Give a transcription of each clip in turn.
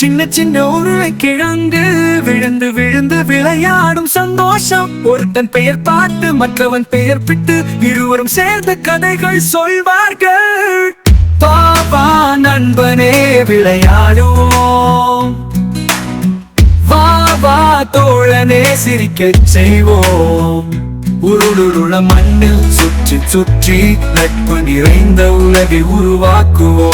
சின்ன சின்ன உருளைக்கிழங்கு விழுந்து விழுந்து விளையாடும் சந்தோஷம். ஒருத்தன் பெயர் பார்த்து மற்றவன் பெயர் பிட்டு இருவரும் சேர்ந்த கதைகள் சொல்வார்கள். பாபா நண்பனே விளையாடுவோம், வா தோழனே சிரிக்கச் செய்வோம். உருளுருள மண்ணில் சுற்றி சுற்றி நட்பு நிறைந்த உலகை உருவாக்குவோம்.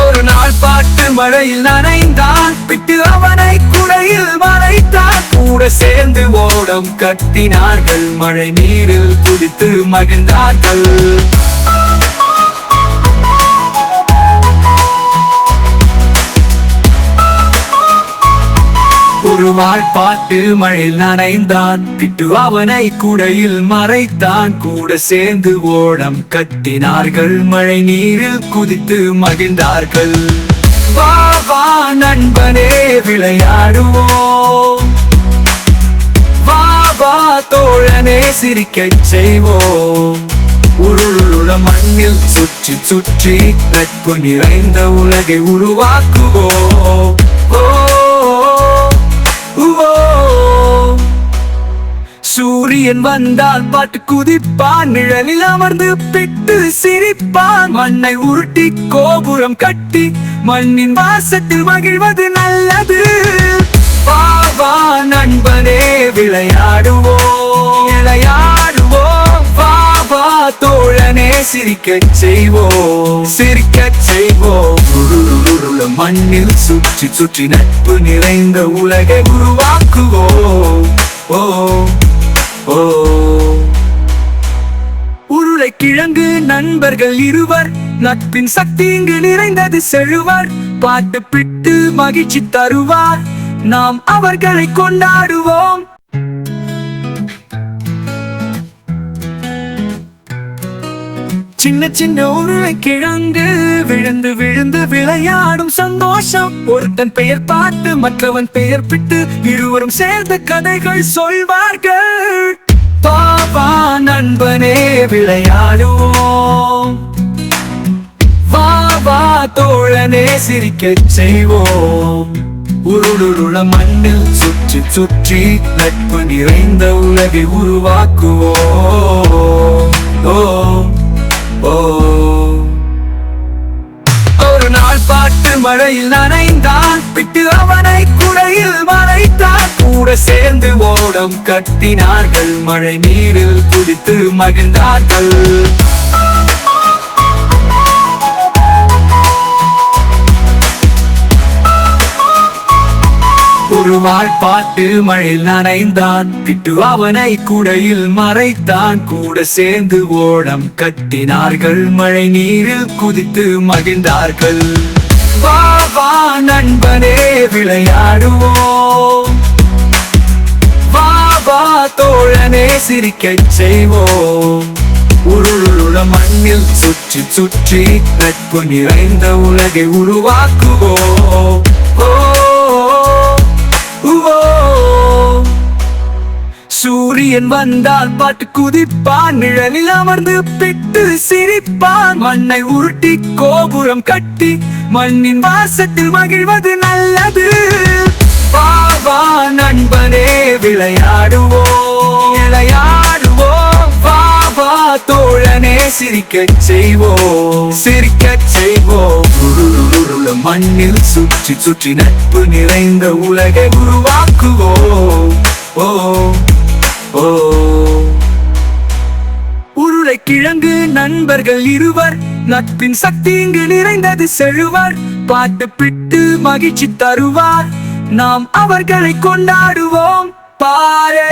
ஒரு நாள் பாட்டு மழையில் நனைந்தான், பிட்டு அவனை குடையில் மறைத்தான். கூட சேர்ந்து ஓடம் கட்டினார்கள், மழை நீரில் குதித்து மகிழ்ந்தார்கள். ஒரு நாள் பாட்டு மழையில் நனைந்தான், பிட்டு அவனை குடையில் மறைத்தான். கூட சேர்ந்து ஓடம் கட்டினார்கள், மழை நீரில் குதித்து மகிழ்ந்தார்கள். வா நண்பனே விளையாடுவோம், வா தோழனே சிரிக்கச் செய்வோம். உருளுள்ள மண்ணில் சுற்றி சுற்றி நட்பு நிறைந்த உலகை உருவாக்குவோம். சூரியன் வந்தால் பாட்டு குதிப்பான், நிழலில் அமர்ந்து பிட்டு சிரிப்பான். மண்ணை உருட்டி கோபுரம் கட்டி மண்ணின் வாசத்தில் மகிழ்வது நல்லது. வா நண்பனே விளையாடுவோம், வா தோழனே சிரிக்கச் செய்வோம், மண்ணில் சுற்றி சுற்றி நட்பு நிறைந்த உலகை உருவாக்குவோம். உருளைக்கிழங்கு நண்பர்கள் இருவர், நட்பின் சக்தி இங்கு நிறைந்தது செழுவர். பாட்டு பிட்டு மகிழ்ச்சி தருவார், நாம் அவர்களை கொண்டாடுவோம். சின்ன சின்ன உருளைக்கிழங்கு விழுந்து விழுந்து விளையாடும் சந்தோஷம். ஒருத்தன் பெயர் பார்த்து மற்றவன் பெயர் பிட்டு இருவரும் சேர்ந்த கதைகள் சொல்வார்கள். பாபா நண்பனே விளையாடுவோம், வா தோழனே சிரிக்கச் செய்வோம். உருளுள்ள மண்ணில் சுற்றி சுற்றி நட்பு நிறைந்த உலகை உருவாக்குவோம். ஒரு நாள் பாட்டு மழையில் நனைந்தான், பிட்டு அவனை குடையில் மறைத்தான். கூட சேர்ந்து ஓடம் கட்டினார்கள், மழை நீரில் குதித்து மகிழ்ந்தார்கள். ஒரு நாள் பாட்டு மழையில் நனைந்தான், பிட்டு அவனை குடையில் மறைத்தான். கூட சேர்ந்து ஓடம் கட்டினார்கள், மழை நீரில் குதித்து மகிழ்ந்தார்கள். வா நண்பனே விளையாடுவோம், வா தோழனே சிரிக்கச் செய்வோம். உருளுள்ள மண்ணில் சுற்றி சுற்றி நட்பு நிறைந்த உலகை உருவாக்குவோம். சூரியன் வந்தால் பாட்டு குதிப்பான், நிழலில் அமர்ந்து பிட்டு சிரிப்பான். மண்ணை உருட்டி கோபுரம் கட்டி மண்ணின் வாசத்தில் மகிழ்வது நல்லது. வா நண்பனே விளையாடுவோம், வா தோழனே சிரிக்கச் செய்வோம், மண்ணில் சுற்றி சுற்றி நட்பு நிறைந்த உலகை உருவாக்குவோம். உருளைக்கிழங்கு நண்பர்கள் இருவர், நட்பின் சக்தி இங்கு நிறைந்தது செழுவர். பாட்டு பிட்டு மகிழ்ச்சி தருவார், நாம் அவர்களை கொண்டாடுவோம். பாரே